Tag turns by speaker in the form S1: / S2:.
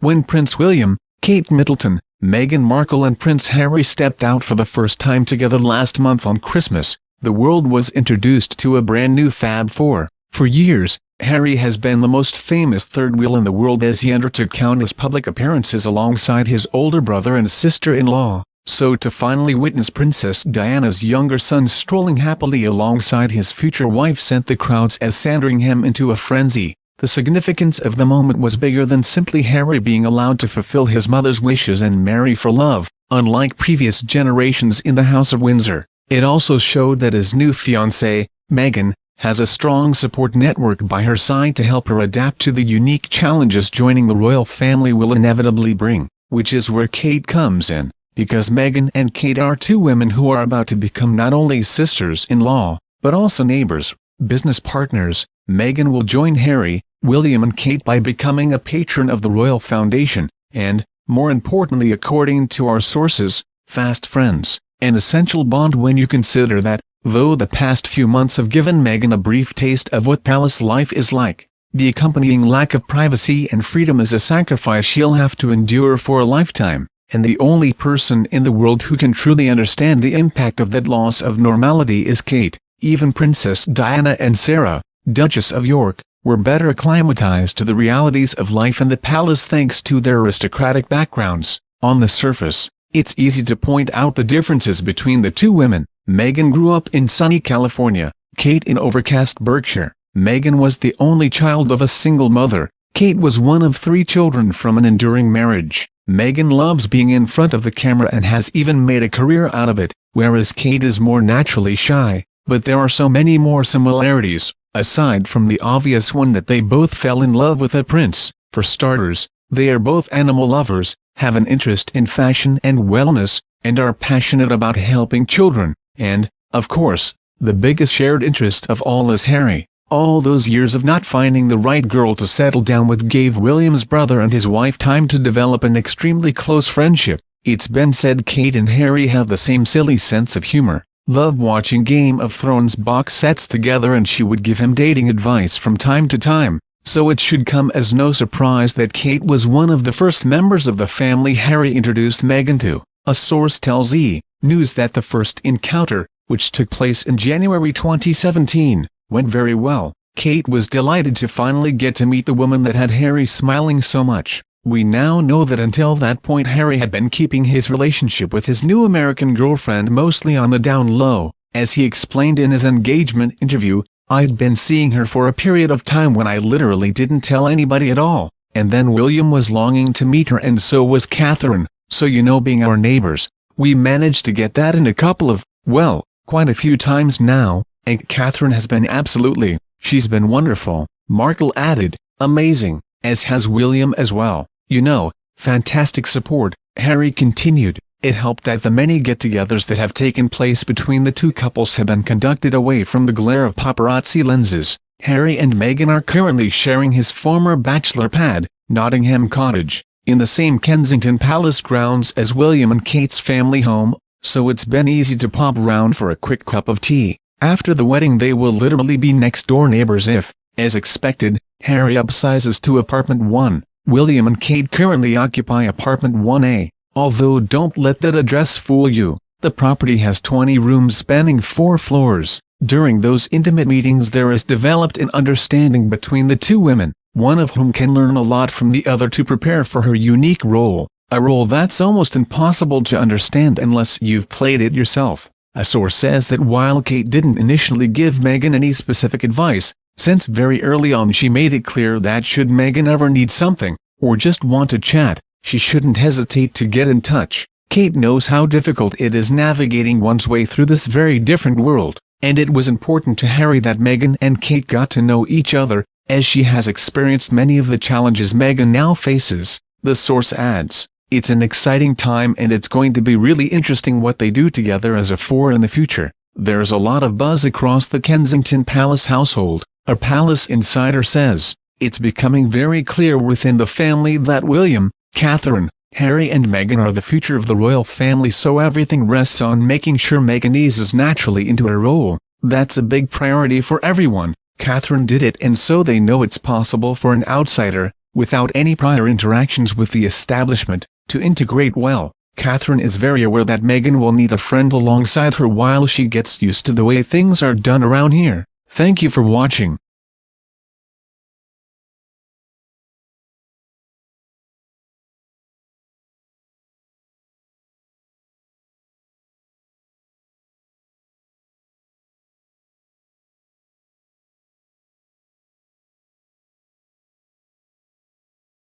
S1: When Prince William, Kate Middleton, Meghan Markle and Prince Harry stepped out for the first time together last month on Christmas, the world was introduced to a brand new Fab Four. For years, Harry has been the most famous third wheel in the world as he undertook countless public appearances alongside his older brother and sister-in-law. So to finally witness Princess Diana's younger son strolling happily alongside his future wife sent the crowds as Sandringham into a frenzy. The significance of the moment was bigger than simply Harry being allowed to fulfill his mother's wishes and marry for love. Unlike previous generations in the House of Windsor, it also showed that his new fiancée, Meghan, has a strong support network by her side to help her adapt to the unique challenges joining the royal family will inevitably bring, which is where Kate comes in, because Meghan and Kate are two women who are about to become not only sisters-in-law, but also neighbors, business partners. Meghan will join Harry, William and Kate by becoming a patron of the Royal Foundation, and, more importantly according to our sources, fast friends, an essential bond when you consider that, though the past few months have given Meghan a brief taste of what palace life is like, the accompanying lack of privacy and freedom is a sacrifice she'll have to endure for a lifetime, and the only person in the world who can truly understand the impact of that loss of normality is Kate. Even Princess Diana and Sarah, Duchess of York, were better acclimatized to the realities of life in the palace thanks to their aristocratic backgrounds. On the surface, it's easy to point out the differences between the two women. Meghan grew up in sunny California, Kate in overcast Berkshire. Meghan was the only child of a single mother. Kate was one of 3 children from an enduring marriage. Meghan loves being in front of the camera and has even made a career out of it, whereas Kate is more naturally shy. But there are so many more similarities, aside from the obvious one that they both fell in love with a prince. For starters, they are both animal lovers, have an interest in fashion and wellness, and are passionate about helping children. And, of course, the biggest shared interest of all is Harry. All those years of not finding the right girl to settle down with gave William's brother and his wife time to develop an extremely close friendship. It's been said Kate and Harry have the same silly sense of humor, love watching Game of Thrones box sets together, and she would give him dating advice from time to time. So it should come as no surprise that Kate was one of the first members of the family Harry introduced Meghan to. A source tells E! News that the first encounter, which took place in January 2017, went very well. Kate was delighted to finally get to meet the woman that had Harry smiling so much. We now know that until that point Harry had been keeping his relationship with his new American girlfriend mostly on the down low. As he explained in his engagement interview, "I'd been seeing her for a period of time when I literally didn't tell anybody at all, and then William was longing to meet her and so was Catherine, so being our neighbors, we managed to get that in a couple of, well, quite a few times now, and Catherine has been she's been wonderful," Markle added. "Amazing, as has William as well. Fantastic support," Harry continued. "It helped that the many get-togethers that have taken place between the two couples have been conducted away from the glare of paparazzi lenses. Harry and Meghan are currently sharing his former bachelor pad, Nottingham Cottage, in the same Kensington Palace grounds as William and Kate's family home, so it's been easy to pop round for a quick cup of tea. After the wedding they will literally be next-door neighbors if, as expected, Harry upsizes to apartment 1. William and Kate currently occupy apartment 1A. Although don't let that address fool you, the property has 20 rooms spanning 4 floors. During those intimate meetings there is developed an understanding between the two women, one of whom can learn a lot from the other to prepare for her unique role, a role that's almost impossible to understand unless you've played it yourself. A source says that while Kate didn't initially give Meghan any specific advice, since very early on she made it clear that should Meghan ever need something, or just want to chat, she shouldn't hesitate to get in touch. Kate knows how difficult it is navigating one's way through this very different world, and it was important to Harry that Meghan and Kate got to know each other, as she has experienced many of the challenges Meghan now faces. The source adds, "It's an exciting time and it's going to be really interesting what they do together as a four in the future." There's a lot of buzz across the Kensington Palace household, a palace insider says. It's becoming very clear within the family that William, Catherine, Harry and Meghan are the future of the royal family, so everything rests on making sure Meghan eases naturally into her role. That's a big priority for everyone. Catherine did it and so they know it's possible for an outsider, without any prior interactions with the establishment, to integrate well. Catherine is very aware that Meghan will need a friend alongside her while she gets used to the way things are done around here. Thank you for watching.